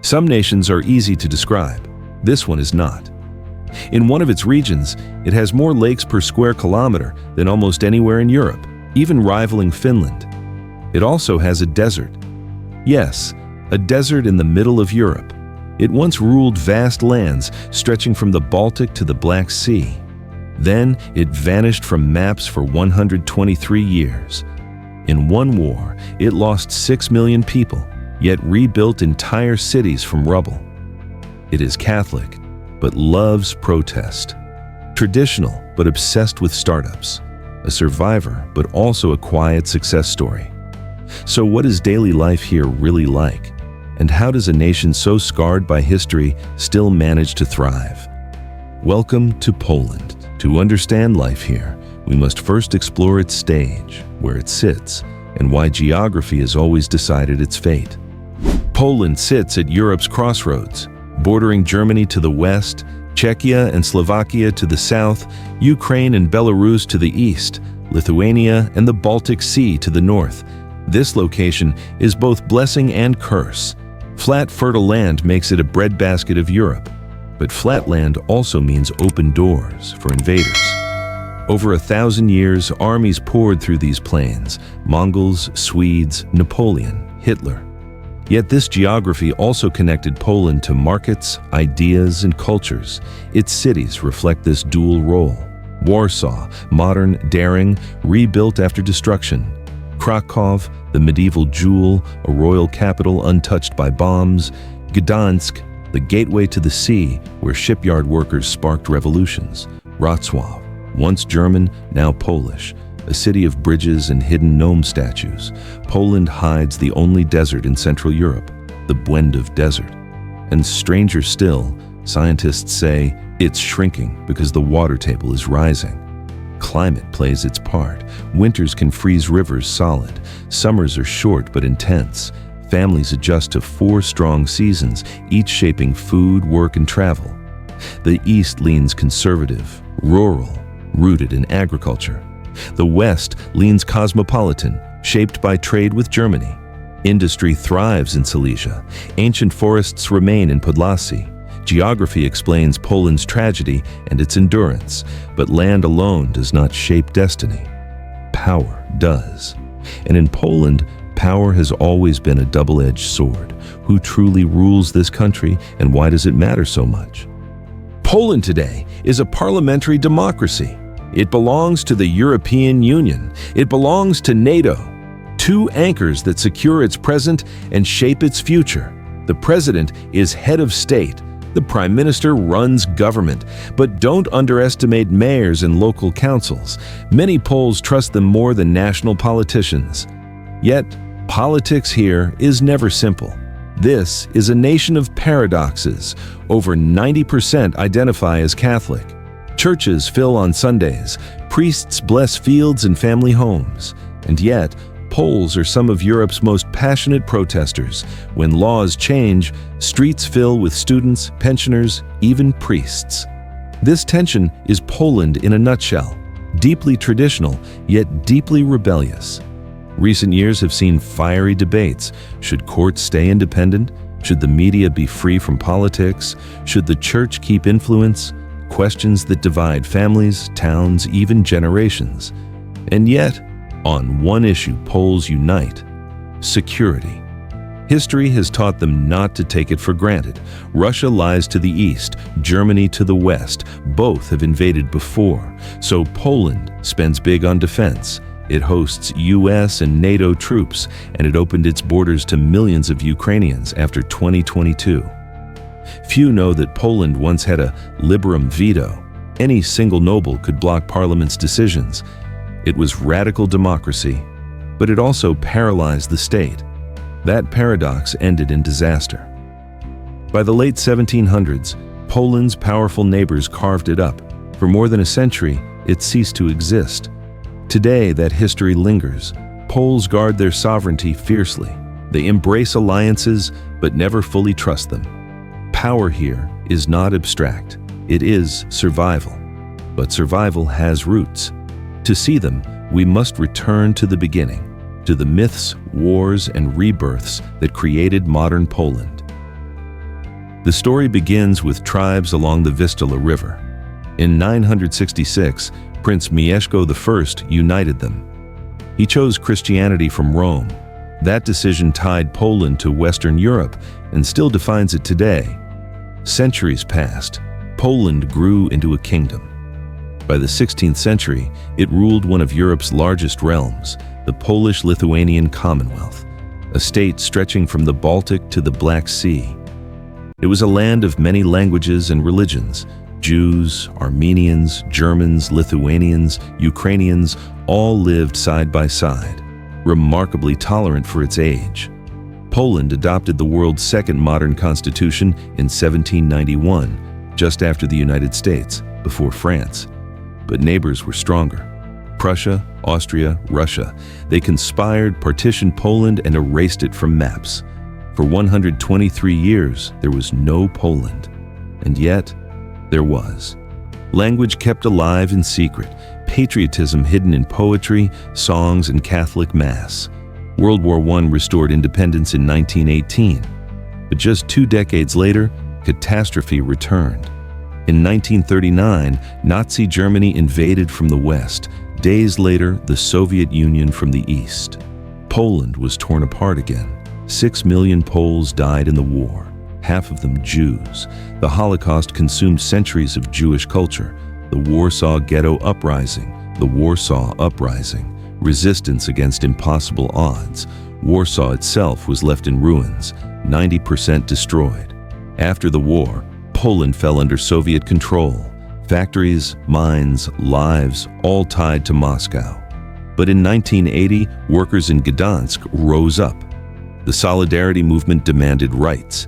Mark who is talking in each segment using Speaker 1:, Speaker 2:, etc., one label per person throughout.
Speaker 1: Some nations are easy to describe. This one is not. In one of its regions, it has more lakes per square kilometer than almost anywhere in Europe, even rivaling Finland. It also has a desert. Yes, a desert in the middle of Europe. It once ruled vast lands stretching from the Baltic to the Black Sea. Then it vanished from maps for 123 years. In one war, it lost 6 million people, yet rebuilt entire cities from rubble. It is Catholic, but loves protest. Traditional, but obsessed with startups. A survivor, but also a quiet success story. So what is daily life here really like? And how does a nation so scarred by history still manage to thrive? Welcome to Poland. To understand life here, we must first explore its stage, where it sits, and why geography has always decided its fate. Poland sits at Europe's crossroads, bordering Germany to the west, Czechia and Slovakia to the south, Ukraine and Belarus to the east, Lithuania and the Baltic Sea to the north. This location is both blessing and curse. Flat, fertile land makes it a breadbasket of Europe, but flat land also means open doors for invaders. Over 1,000 years, armies poured through these plains: Mongols, Swedes, Napoleon, Hitler. Yet this geography also connected Poland to markets, ideas, and cultures. Its cities reflect this dual role. Warsaw, modern, daring, rebuilt after destruction. Krakow, the medieval jewel, a royal capital untouched by bombs. Gdansk, the gateway to the sea, where shipyard workers sparked revolutions. Warsaw, once German, now Polish, a city of bridges and hidden gnome statues. Poland hides the only desert in Central Europe, the Błędów Desert. And stranger still, scientists say it's shrinking because the water table is rising. Climate plays its part. Winters can freeze rivers solid. Summers are short but intense. Families adjust to 4 strong seasons, each shaping food, work, and travel. The East leans conservative, rural, rooted in agriculture. The West leans cosmopolitan, shaped by trade with Germany. Industry thrives in Silesia. Ancient forests remain in Podlasie. Geography explains Poland's tragedy and its endurance, but land alone does not shape destiny. Power does. And in Poland, power has always been a double-edged sword. Who truly rules this country, and why does it matter so much? Poland today is a parliamentary democracy. It belongs to the European Union. It belongs to NATO. 2 anchors that secure its present and shape its future. The president is head of state. The prime minister runs government. But don't underestimate mayors and local councils. Many Poles trust them more than national politicians. Yet, politics here is never simple. This is a nation of paradoxes. Over 90% identify as Catholic. Churches fill on Sundays. Priests bless fields and family homes. And yet, Poles are some of Europe's most passionate protesters. When laws change, streets fill with students, pensioners, even priests. This tension is Poland in a nutshell. Deeply traditional, yet deeply rebellious. Recent years have seen fiery debates. Should courts stay independent? Should the media be free from politics? Should the church keep influence? Questions that divide families, towns, even generations. And yet, on one issue, Poles unite: security. History has taught them not to take it for granted. Russia lies to the east, Germany to the west. Both have invaded before. So Poland spends big on defense. It hosts US and NATO troops, and it opened its borders to millions of Ukrainians after 2022. Few know that Poland once had a liberum veto. Any single noble could block parliament's decisions. It was radical democracy, but it also paralyzed the state. That paradox ended in disaster. By the late 1700s, Poland's powerful neighbors carved it up. For more than a century, it ceased to exist. Today, that history lingers. Poles guard their sovereignty fiercely. They embrace alliances, but never fully trust them. Power here is not abstract. It is survival. But survival has roots. To see them, we must return to the beginning, to the myths, wars, and rebirths that created modern Poland. The story begins with tribes along the Vistula River. In 966, Prince Mieszko I united them. He chose Christianity from Rome. That decision tied Poland to Western Europe and still defines it today. Centuries passed. Poland grew into a kingdom. By the 16th century, it ruled one of Europe's largest realms, the Polish-Lithuanian Commonwealth, a state stretching from the Baltic to the Black Sea. It was a land of many languages and religions. Jews, Armenians, Germans, Lithuanians, Ukrainians all lived side by side, remarkably tolerant for its age. Poland adopted the world's second modern constitution in 1791, just after the United States, before France. But neighbors were stronger. Prussia, Austria, Russia. They conspired, partitioned Poland, and erased it from maps. For 123 years, there was no Poland. And yet, there was. Language kept alive in secret, patriotism hidden in poetry, songs, and Catholic Mass. World War I restored independence in 1918. But just 2 decades later, catastrophe returned. In 1939, Nazi Germany invaded from the west. Days later, the Soviet Union from the east. Poland was torn apart again. 6 million Poles died in the war, half of them Jews. The Holocaust consumed centuries of Jewish culture. The Warsaw Ghetto Uprising, the Warsaw Uprising, resistance against impossible odds. Warsaw itself was left in ruins, 90% destroyed. After the war, Poland fell under Soviet control. Factories, mines, lives, all tied to Moscow. But in 1980, workers in Gdansk rose up. The Solidarity movement demanded rights.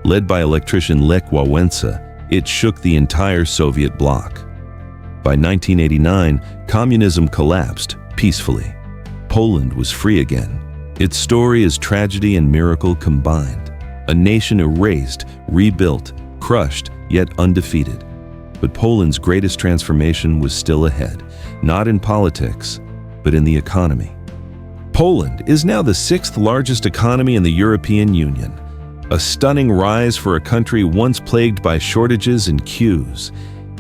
Speaker 1: Led by electrician Lech Wałęsa, it shook the entire Soviet bloc. By 1989, communism collapsed peacefully. Poland was free again. Its story is tragedy and miracle combined. A nation erased, rebuilt, crushed, yet undefeated. But Poland's greatest transformation was still ahead, not in politics, but in the economy. Poland is now the 6th largest economy in the European Union, a stunning rise for a country once plagued by shortages and queues.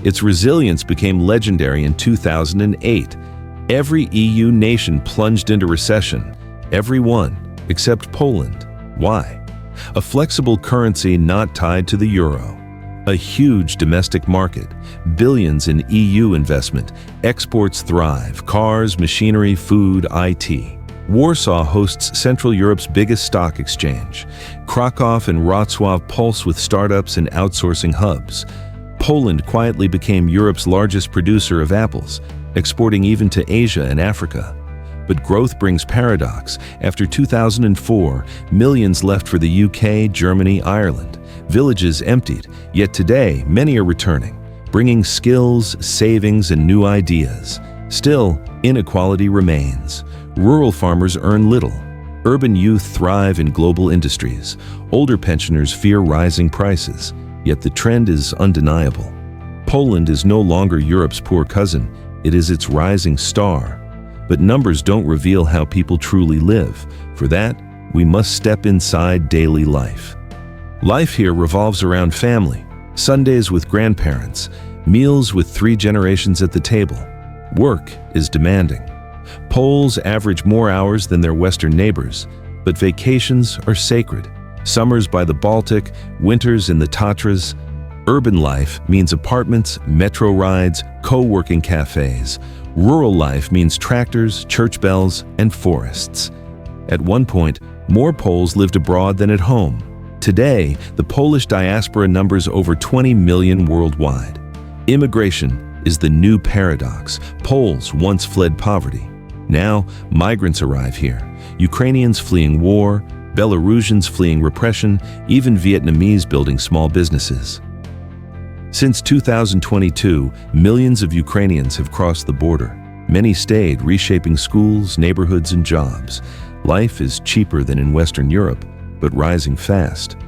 Speaker 1: Its resilience became legendary in 2008. Every EU nation plunged into recession, every one except Poland. Why? A flexible currency not tied to the euro. A huge domestic market, billions in EU investment, exports thrive, cars, machinery, food, IT. Warsaw hosts Central Europe's biggest stock exchange. Krakow and Wrocław pulse with startups and outsourcing hubs. Poland quietly became Europe's largest producer of apples, exporting even to Asia and Africa. But growth brings paradox. After 2004, millions left for the UK, Germany, Ireland. Villages emptied, yet today many are returning, bringing skills, savings, and new ideas. Still, inequality remains. Rural farmers earn little. Urban youth thrive in global industries. Older pensioners fear rising prices, yet the trend is undeniable. Poland is no longer Europe's poor cousin, it is its rising star. But numbers don't reveal how people truly live. For that, we must step inside daily life. Life here revolves around family, Sundays with grandparents, meals with 3 generations at the table. Work is demanding. Poles average more hours than their Western neighbors, but vacations are sacred. Summers by the Baltic, winters in the Tatras. Urban life means apartments, metro rides, co-working cafes. Rural life means tractors, church bells, and forests. At one point, more Poles lived abroad than at home. Today, the Polish diaspora numbers over 20 million worldwide. Immigration is the new paradox. Poles once fled poverty. Now, migrants arrive here. Ukrainians fleeing war, Belarusians fleeing repression, even Vietnamese building small businesses. Since 2022, millions of Ukrainians have crossed the border. Many stayed, reshaping schools, neighborhoods, and jobs. Life is cheaper than in Western Europe, but rising fast.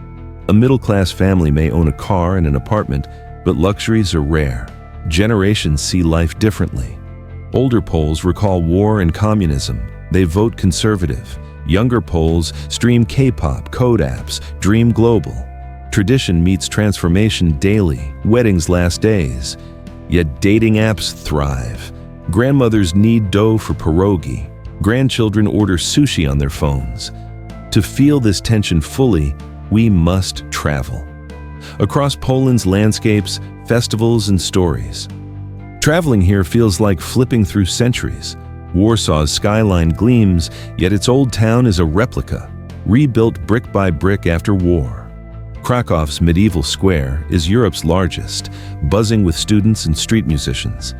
Speaker 1: A middle-class family may own a car and an apartment, but luxuries are rare. Generations see life differently. Older Poles recall war and communism. They vote conservative. Younger Poles stream K-pop, code apps, dream global. Tradition meets transformation daily, weddings last days. Yet dating apps thrive. Grandmothers knead dough for pierogi. Grandchildren order sushi on their phones. To feel this tension fully, we must travel. Across Poland's landscapes, festivals, and stories. Traveling here feels like flipping through centuries. Warsaw's skyline gleams, yet its old town is a replica, rebuilt brick by brick after war. Krakow's medieval square is Europe's largest, buzzing with students and street musicians.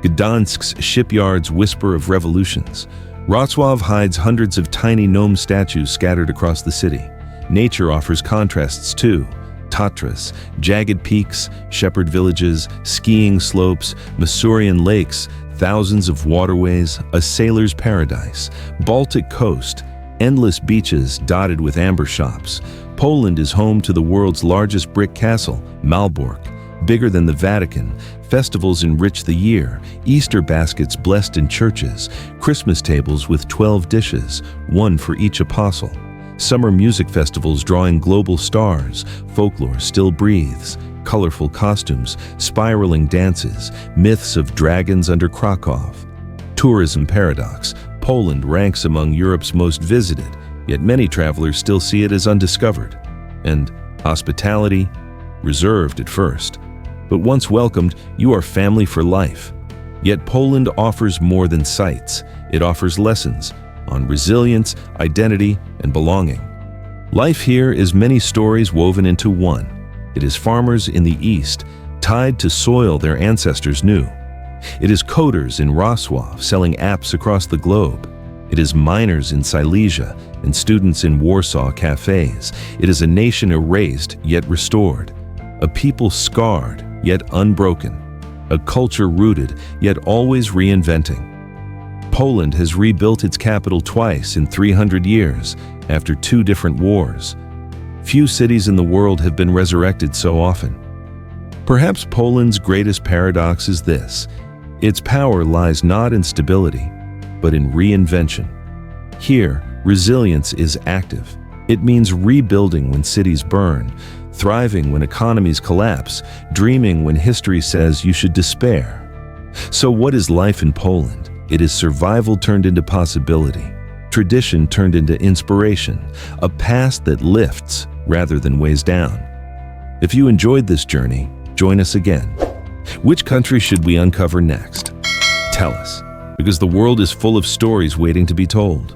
Speaker 1: Gdansk's shipyards whisper of revolutions. Wrocław hides hundreds of tiny gnome statues scattered across the city. Nature offers contrasts too. Tatras, jagged peaks, shepherd villages, skiing slopes, Masurian Lakes, thousands of waterways, a sailor's paradise. Baltic coast, endless beaches dotted with amber shops. Poland is home to the world's largest brick castle, Malbork. Bigger than the Vatican, festivals enrich the year, Easter baskets blessed in churches, Christmas tables with 12 dishes, one for each apostle. Summer music festivals drawing global stars, folklore still breathes, colorful costumes, spiraling dances, myths of dragons under Krakow. Tourism paradox, Poland ranks among Europe's most visited, yet many travelers still see it as undiscovered. And hospitality, reserved at first. But once welcomed, you are family for life. Yet Poland offers more than sights. It offers lessons on resilience, identity, and belonging. Life here is many stories woven into one. It is farmers in the east, tied to soil their ancestors knew. It is coders in Warsaw selling apps across the globe. It is miners in Silesia and students in Warsaw cafes. It is a nation erased yet restored, a people scarred yet unbroken, a culture rooted yet always reinventing. Poland has rebuilt its capital twice in 300 years after 2 different wars. Few cities in the world have been resurrected so often. Perhaps Poland's greatest paradox is this: its power lies not in stability, but in reinvention. Here, resilience is active. It means rebuilding when cities burn, thriving when economies collapse, dreaming when history says you should despair. So what is life in Poland? It is survival turned into possibility, tradition turned into inspiration, a past that lifts rather than weighs down. If you enjoyed this journey, join us again. Which country should we uncover next? Tell us, because the world is full of stories waiting to be told.